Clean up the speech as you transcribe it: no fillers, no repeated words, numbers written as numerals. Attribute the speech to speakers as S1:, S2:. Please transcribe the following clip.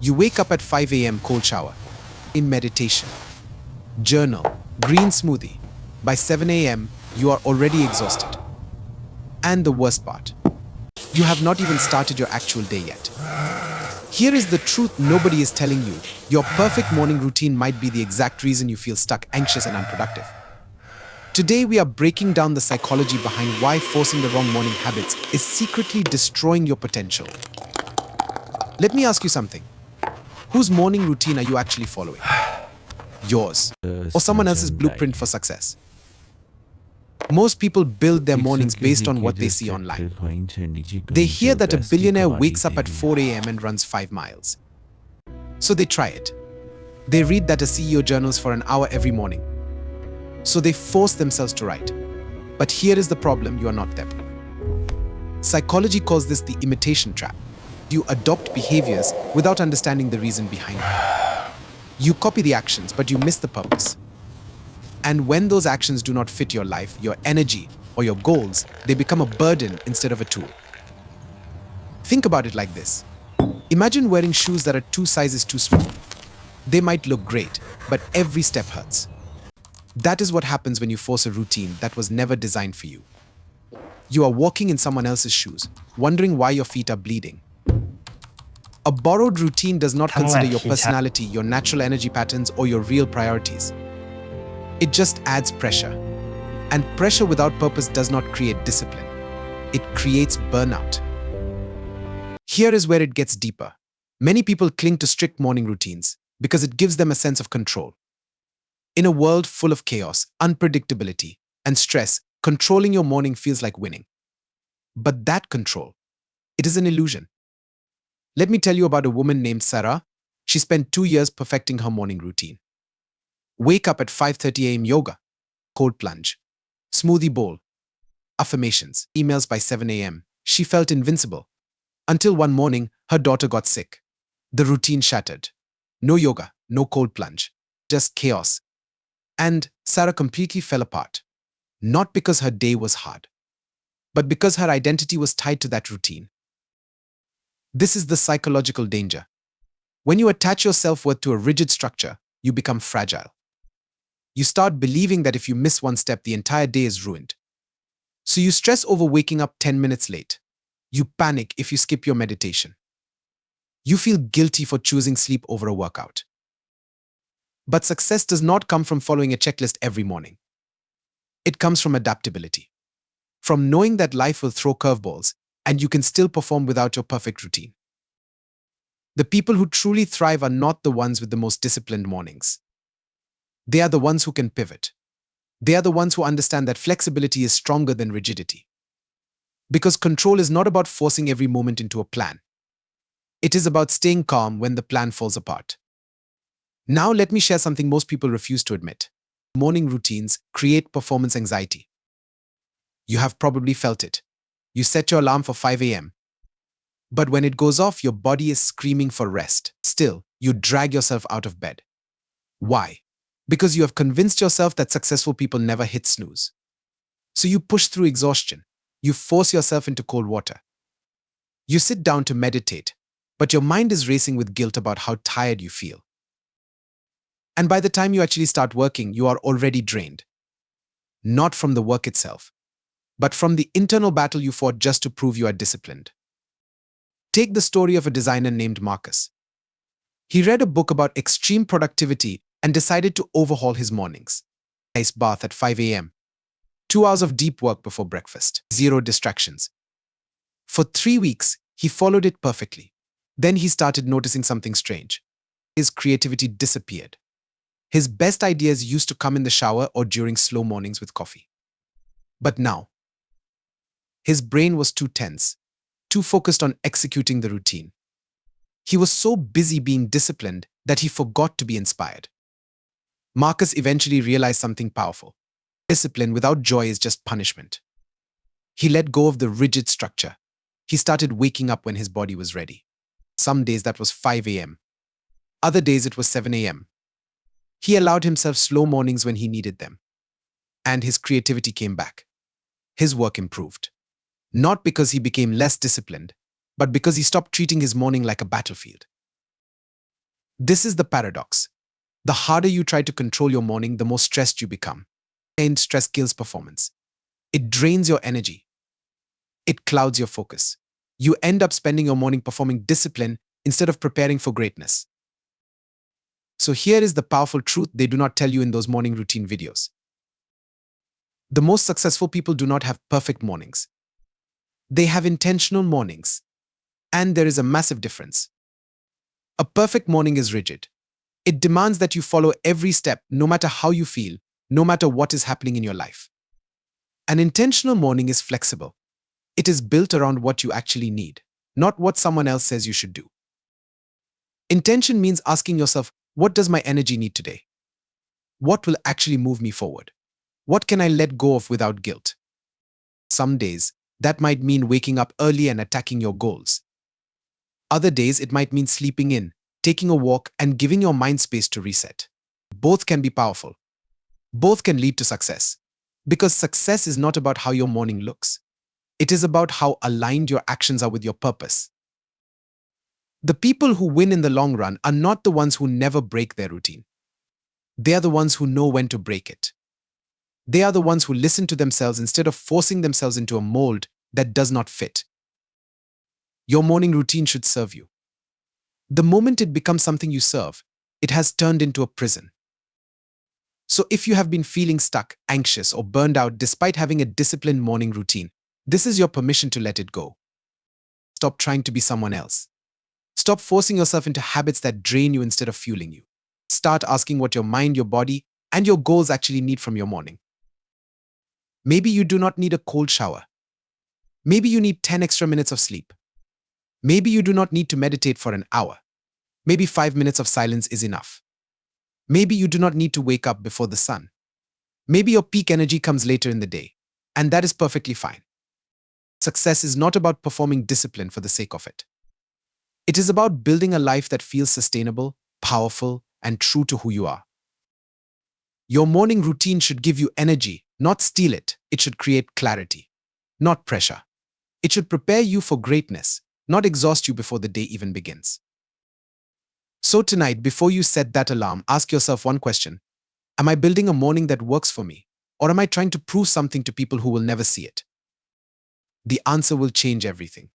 S1: You wake up at 5 a.m. cold shower, in meditation, journal, green smoothie. By 7 a.m., you are already exhausted. And the worst part, you have not even started your actual day yet. Here is the truth nobody is telling you. Your perfect morning routine might be the exact reason you feel stuck, anxious, and unproductive. Today, we are breaking down the psychology behind why forcing the wrong morning habits is secretly destroying your potential. Let me ask you something. Whose morning routine are you actually following? Yours, or someone else's blueprint for success? Most people build their mornings based on what they see online. They hear that a billionaire wakes up at 4 a.m. and runs 5 miles. So they try it. They read that a CEO journals for an hour every morning. So they force themselves to write. But here is the problem: you are not them. Psychology calls this the imitation trap. You adopt behaviors without understanding the reason behind them. You copy the actions, but you miss the purpose. And when those actions do not fit your life, your energy, or your goals, they become a burden instead of a tool. Think about it like this. Imagine wearing shoes that are 2 sizes too small. They might look great, but every step hurts. That is what happens when you force a routine that was never designed for you. You are walking in someone else's shoes, wondering why your feet are bleeding. A borrowed routine does not consider your personality, your natural energy patterns, or your real priorities. It just adds pressure. And pressure without purpose does not create discipline. It creates burnout. Here is where it gets deeper. Many people cling to strict morning routines because it gives them a sense of control. In a world full of chaos, unpredictability, and stress, controlling your morning feels like winning. But that control, it is an illusion. Let me tell you about a woman named Sarah. She spent 2 years perfecting her morning routine. Wake up at 5:30 a.m. yoga, cold plunge, smoothie bowl, affirmations, emails by 7 a.m. She felt invincible. Until one morning, her daughter got sick. The routine shattered. No yoga, no cold plunge, just chaos. And Sarah completely fell apart. Not because her day was hard, but because her identity was tied to that routine. This is the psychological danger. When you attach your self-worth to a rigid structure, you become fragile. You start believing that if you miss one step, the entire day is ruined. So you stress over waking up 10 minutes late. You panic if you skip your meditation. You feel guilty for choosing sleep over a workout. But success does not come from following a checklist every morning. It comes from adaptability. From knowing that life will throw curveballs and you can still perform without your perfect routine. The people who truly thrive are not the ones with the most disciplined mornings. They are the ones who can pivot. They are the ones who understand that flexibility is stronger than rigidity. Because control is not about forcing every moment into a plan. It is about staying calm when the plan falls apart. Now let me share something most people refuse to admit. Morning routines create performance anxiety. You have probably felt it. You set your alarm for 5 a.m. But when it goes off, your body is screaming for rest. Still, you drag yourself out of bed. Why? Because you have convinced yourself that successful people never hit snooze. So you push through exhaustion. You force yourself into cold water. You sit down to meditate, but your mind is racing with guilt about how tired you feel. And by the time you actually start working, you are already drained. Not from the work itself, but from the internal battle you fought just to prove you are disciplined. Take the story of a designer named Marcus. He read a book about extreme productivity and decided to overhaul his mornings. Ice bath at 5 a.m. 2 hours of deep work before breakfast. 0 distractions. For 3 weeks, he followed it perfectly. Then he started noticing something strange. His creativity disappeared. His best ideas used to come in the shower or during slow mornings with coffee. But now, his brain was too tense, too focused on executing the routine. He was so busy being disciplined that he forgot to be inspired. Marcus eventually realized something powerful. Discipline without joy is just punishment. He let go of the rigid structure. He started waking up when his body was ready. Some days that was 5 a.m. Other days it was 7 a.m. He allowed himself slow mornings when he needed them. And his creativity came back. His work improved. Not because he became less disciplined, but because he stopped treating his morning like a battlefield. This is the paradox. The harder you try to control your morning, the more stressed you become. And stress kills performance. It drains your energy. It clouds your focus. You end up spending your morning performing discipline instead of preparing for greatness. So here is the powerful truth they do not tell you in those morning routine videos. The most successful people do not have perfect mornings. They have intentional mornings. And there is a massive difference. A perfect morning is rigid. It demands that you follow every step, no matter how you feel, no matter what is happening in your life. An intentional morning is flexible. It is built around what you actually need, not what someone else says you should do. Intention means asking yourself, what does my energy need today? What will actually move me forward? What can I let go of without guilt? Some days, that might mean waking up early and attacking your goals. Other days, it might mean sleeping in, taking a walk, and giving your mind space to reset. Both can be powerful. Both can lead to success. Because success is not about how your morning looks. It is about how aligned your actions are with your purpose. The people who win in the long run are not the ones who never break their routine. They are the ones who know when to break it. They are the ones who listen to themselves instead of forcing themselves into a mold that does not fit. Your morning routine should serve you. The moment it becomes something you serve, it has turned into a prison. So if you have been feeling stuck, anxious, or burned out despite having a disciplined morning routine, this is your permission to let it go. Stop trying to be someone else. Stop forcing yourself into habits that drain you instead of fueling you. Start asking what your mind, your body, and your goals actually need from your morning. Maybe you do not need a cold shower. Maybe you need 10 extra minutes of sleep. Maybe you do not need to meditate for an hour. Maybe 5 minutes of silence is enough. Maybe you do not need to wake up before the sun. Maybe your peak energy comes later in the day, and that is perfectly fine. Success is not about performing discipline for the sake of it. It is about building a life that feels sustainable, powerful, and true to who you are. Your morning routine should give you energy, not steal it. It should create clarity, not pressure. It should prepare you for greatness, not exhaust you before the day even begins. So tonight, before you set that alarm, ask yourself one question. Am I building a morning that works for me? Or am I trying to prove something to people who will never see it? The answer will change everything.